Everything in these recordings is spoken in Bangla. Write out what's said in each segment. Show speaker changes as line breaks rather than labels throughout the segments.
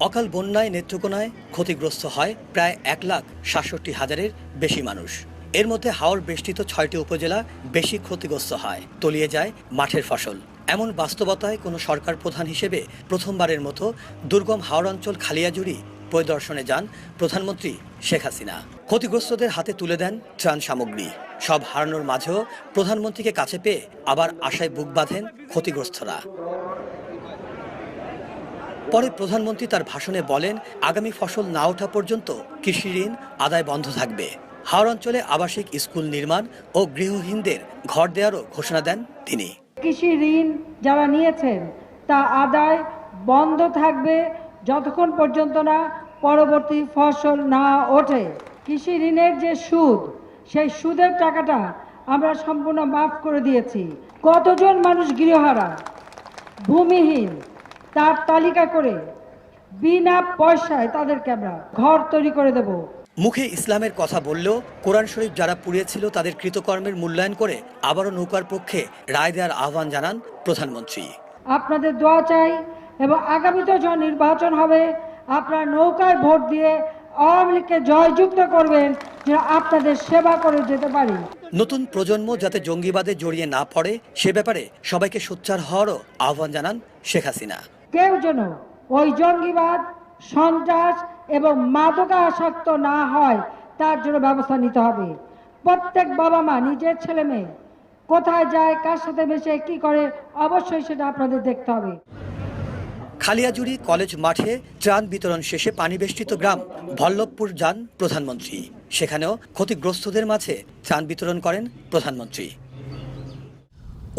অকাল বন্যায় নেত্রকোনায় ক্ষতিগ্রস্ত হয় প্রায় 1,67,000-এর বেশি মানুষ। এর মধ্যে হাওর বেষ্টিত 6টি উপজেলা বেশি ক্ষতিগ্রস্ত হয়, তলিয়ে যায় মাঠের ফসল। এমন বাস্তবতায় কোনো সরকার প্রধান হিসেবে প্রথমবারের মতো দুর্গম হাওর অঞ্চল খালিয়াজুড়ি পরিদর্শনে যান প্রধানমন্ত্রী শেখ হাসিনা। ক্ষতিগ্রস্তদের হাতে তুলে দেন ত্রাণ সামগ্রী। সব হারানোর মাঝেও প্রধানমন্ত্রীকে কাছে পেয়ে আবার আশায় বুক বাঁধেন ক্ষতিগ্রস্তরা। পরে প্রধানমন্ত্রী তার ভাষণে বলেন, আগামী ফসল না ওঠা পর্যন্ত কৃষি ঋণ আদায় বন্ধ থাকবে। হাওর অঞ্চলে আবাসিক স্কুল নির্মাণ ও গৃহহীনদের ঘর দেওয়ারও ঘোষণা দেন তিনি।
কৃষি ঋণ যারা নিয়েছেন তা আদায় বন্ধ থাকবে যতক্ষণ পর্যন্ত না পরবর্তী ফসল না ওঠে। কৃষি ঋণের যে সুদ, সেই সুদের টাকাটা আমরা সম্পূর্ণ মাফ করে দিয়েছি। কতজন মানুষ গৃহহারা, ভূমিহীন, তার তালিকা করে বিনা পয়সায় তাদেরকে আমরা ঘর তৈরি করে দেব।
মুখে ইসলামের কথা বললেও কোরআন শরীফ যারা পুড়িয়েছিল তাদের কৃতকর্মের মূল্যায়ন করে আবারও নৌকার পক্ষে রায় দেওয়ার আহ্বান জানান প্রধানমন্ত্রী।
আপনাদের দোয়া চাই এবং আগামীতে যখন নির্বাচন হবে আপনারা নৌকায় ভোট দিয়ে আওয়ামী লীগকে জয়যুক্ত করবেন, যেন আপনাদের সেবা করে যেতে পারি।
নতুন প্রজন্ম যাতে জঙ্গিবাদে জড়িয়ে না পড়ে সে ব্যাপারে সবাইকে সোচ্চার হওয়ারও আহ্বান জানান শেখ হাসিনা।
কেউ যেন ওই জঙ্গিবাদ, সন্ত্রাস এবং মাদকাসক্ত না হয় তার জন্য ব্যবস্থা নিতে হবে। প্রত্যেক বাবা মা নিজের ছেলে মেয়ে কোথায় যায়, কার সাথে মেশে, কি করে, অবশ্যই সেটা আপনাদের দেখতে হবে।
খালিয়াজুড়ি কলেজ মাঠে ত্রাণ বিতরণ শেষে পানিবেষ্টিত গ্রাম ভল্লভপুর যান প্রধানমন্ত্রী। সেখানেও ক্ষতিগ্রস্তদের মাঝে ত্রাণ বিতরণ করেন প্রধানমন্ত্রী।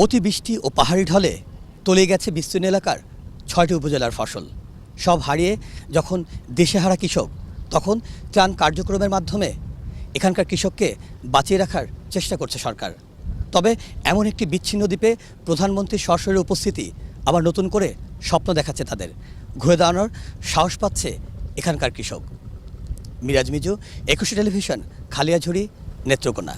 অতিবৃষ্টি ও পাহাড়ি ঢলে তলিয়ে গেছে বিস্তীর্ণ এলাকার 6টি উপজেলার ফসল। সব হারিয়ে যখন দেশেহারা কৃষক, তখন ত্রাণ কার্যক্রমের মাধ্যমে এখানকার কৃষককে বাঁচিয়ে রাখার চেষ্টা করছে সরকার। তবে এমন একটি বিচ্ছিন্ন দ্বীপে প্রধানমন্ত্রীর সরাসরি উপস্থিতি আবার নতুন করে স্বপ্ন দেখাচ্ছে তাদের। ঘুরে দাঁড়ানোর সাহস পাচ্ছে এখানকার কৃষক। মিরাজ মিজু, 21 টেলিভিশন, খালিয়াঝুড়ি, নেত্রকোনা।